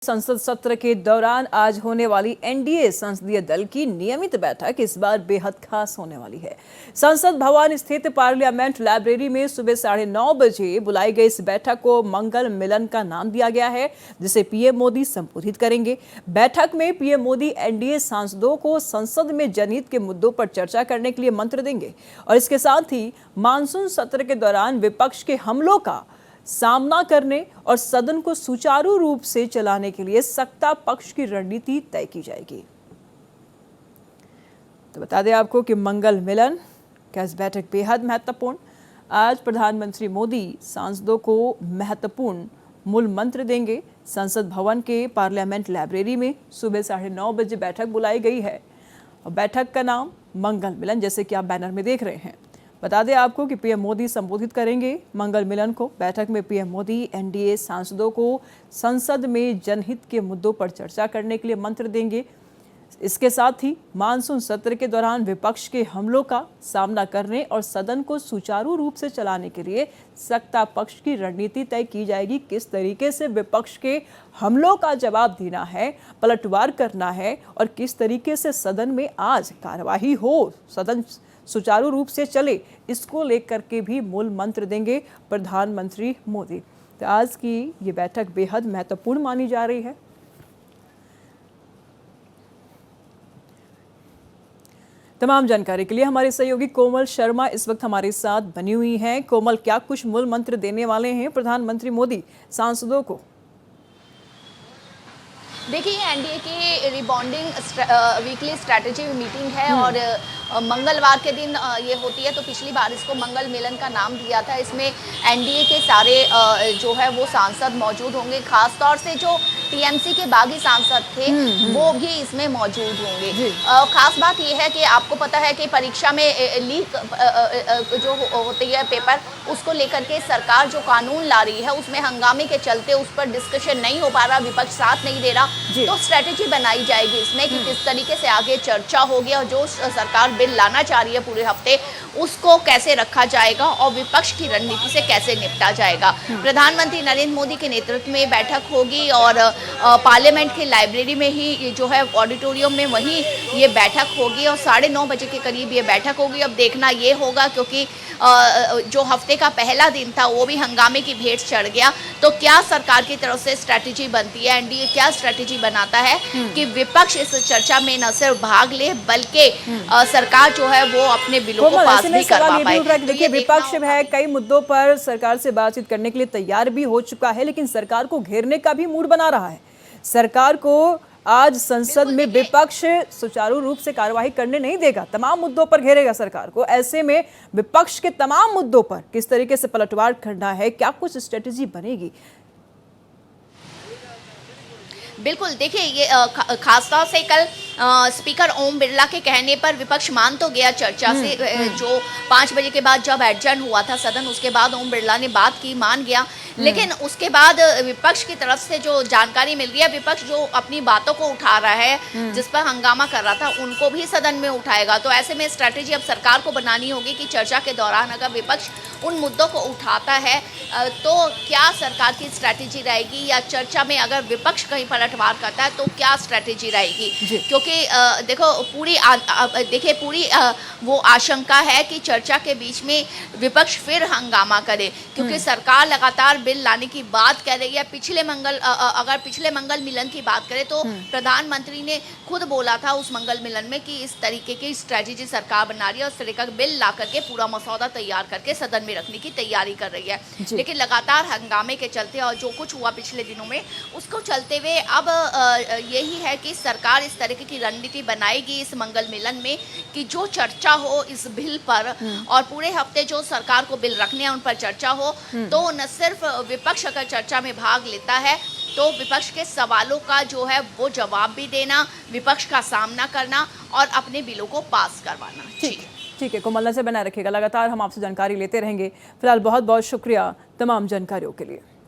संसद सत्र के दौरान आज होने वाली एनडीए संसदीय दल की नियमित बैठक इस बार बेहद खास होने वाली है। संसद भवन स्थित पार्लियामेंट लाइब्रेरी में सुबह 9:30 बजे बुलाई गई इस बैठक को मंगल मिलन का नाम दिया गया है, जिसे पीएम मोदी संबोधित करेंगे। बैठक में पीएम मोदी एनडीए सांसदों को संसद में जनहित के मुद्दों पर चर्चा करने के लिए मंत्र देंगे और इसके साथ ही मानसून सत्र के दौरान विपक्ष के हमलों का सामना करने और सदन को सुचारू रूप से चलाने के लिए सत्ता पक्ष की रणनीति तय की जाएगी। तो बता दें आपको कि मंगल मिलन का इस बैठक बेहद महत्वपूर्ण। आज प्रधानमंत्री मोदी सांसदों को महत्वपूर्ण मूल मंत्र देंगे। संसद भवन के पार्लियामेंट लाइब्रेरी में सुबह 9:30 बजे बैठक बुलाई गई है और बैठक का नाम मंगल मिलन, जैसे कि आप बैनर में देख रहे हैं। बता दें आपको कि पीएम मोदी संबोधित करेंगे मंगल मिलन को। बैठक में पीएम मोदी एनडीए सांसदों को संसद में जनहित के मुद्दों पर चर्चा करने के लिए मंत्र देंगे। इसके साथ ही मानसून सत्र के दौरान विपक्ष के हमलों का सामना करने और सदन को सुचारू रूप से चलाने के लिए सत्ता पक्ष की रणनीति तय की जाएगी। किस तरीके से विपक्ष के हमलों का जवाब देना है, पलटवार करना है और किस तरीके से सदन में आज कार्यवाही हो, सदन सुचारू रूप से चले, इसको लेकर के भी मूल मंत्र देंगे प्रधानमंत्री मोदी। तो आज की ये बैठक बेहद महत्वपूर्ण मानी जा रही है। तमाम जानकारी के लिए हमारे सहयोगी कोमल शर्मा इस वक्त हमारे साथ बनी हुई हैं। कोमल, क्या कुछ मूल मंत्र देने वाले हैं प्रधानमंत्री मोदी सांसदों को? देखिए, एनडीए की रिबॉन्डिंग वीकली स्ट्रैटेजी मीटिंग है और मंगलवार के दिन ये होती है। तो पिछली बार इसको मंगल मिलन का नाम दिया था। इसमें एनडीए के सारे जो है वो सांसद मौजूद होंगे। खास तौर से जो टीएमसी के बागी सांसद थे वो भी इसमें मौजूद होंगे। खास बात ये है कि आपको पता है कि परीक्षा में लीक जो होती है पेपर, उसको लेकर के सरकार जो कानून ला रही है उसमें हंगामे के चलते उस पर डिस्कशन नहीं हो पा रहा, विपक्ष साथ नहीं दे रहा। तो स्ट्रेटेजी बनाई जाएगी इसमें कि किस तरीके से आगे चर्चा होगी और जो सरकार बिल लाना चाह रही है पूरे हफ्ते, उसको कैसे रखा जाएगा और विपक्ष की रणनीति से कैसे निपटा जाएगा। प्रधानमंत्री नरेंद्र मोदी के नेतृत्व में बैठक होगी और पार्लियामेंट की लाइब्रेरी में ही जो है ऑडिटोरियम में वहीं ये बैठक होगी और 9:30 बजे के करीब ये बैठक होगी। अब देखना ये होगा, क्योंकि जो हफ्ते का पहला दिन था वो भी हंगामे की भेंट चढ़ गया। तो क्या सरकार की तरफ से स्ट्रैटेजी बनती है, एनडीए क्या स्ट्रैटेजी बनाता है कि विपक्ष इस चर्चा में न सिर्फ भाग ले बल्कि सरकार जो है वो अपने बिलों को पास भी करवा पाए। देखिए, विपक्ष है कई मुद्दों पर सरकार से बातचीत करने के लिए तैयार भी हो चुका है, लेकिन सरकार को घेरने का भी मूड बना रहा है। सरकार को आज संसद में विपक्ष सुचारू रूप से कार्यवाही करने नहीं देगा, तमाम मुद्दों पर घेरेगा सरकार को। ऐसे में विपक्ष के तमाम मुद्दों पर किस तरीके से पलटवार करना है, क्या कुछ स्ट्रेटेजी बनेगी? बिल्कुल, देखिए ये खासतौर से कल स्पीकर ओम बिरला के कहने पर विपक्ष मान तो गया चर्चा से। जो 5 बजे के बाद जब एडजर्न हुआ था सदन, उसके बाद ओम बिरला ने बात की, मान गया। लेकिन उसके बाद विपक्ष की तरफ से जो जानकारी मिल रही है, विपक्ष जो अपनी बातों को उठा रहा है, जिस पर हंगामा कर रहा था, उनको भी सदन में उठाएगा। तो ऐसे में स्ट्रैटेजी अब सरकार को बनानी होगी कि चर्चा के दौरान अगर विपक्ष उन मुद्दों को उठाता है तो क्या सरकार की स्ट्रैटेजी रहेगी, या चर्चा में अगर विपक्ष कहीं पलटवार करता है तो क्या स्ट्रैटेजी रहेगी। क्योंकि देखो पूरी वो आशंका है कि चर्चा के बीच में विपक्ष फिर हंगामा करे, क्योंकि सरकार लगातार बिल लाने की बात कर रही है। अगर पिछले मंगल मिलन की बात करें तो प्रधानमंत्री ने खुद बोला था उस मंगल मिलन में कि इस तरीके की स्ट्रैटेजी सरकार बना रही है और इस तरीके का बिल ला करके पूरा मसौदा तैयार करके सदन में रखने की तैयारी कर रही है। लेकिन लगातार हंगामे के चलते और जो कुछ हुआ पिछले दिनों में, उसको चलते हुए अब यही है कि सरकार इस तरीके की रणनीति बनाएगी इस मंगल मिलन में कि जो चर्चा हो इस बिल पर और पूरे हफ्ते जो सरकार को बिल रखने हैं उन पर चर्चा हो। तो न सिर्फ विपक्ष अगर चर्चा में भाग लेता है तो विपक्ष के सवालों का जो है वो जवाब भी देना, विपक्ष का सामना करना और अपने बिलों को पास करवाना। ठीक है कोमल, से बनाए रखिएगा, लगातार हम आपसे जानकारी लेते रहेंगे। फिलहाल बहुत बहुत शुक्रिया तमाम जानकारियों के लिए।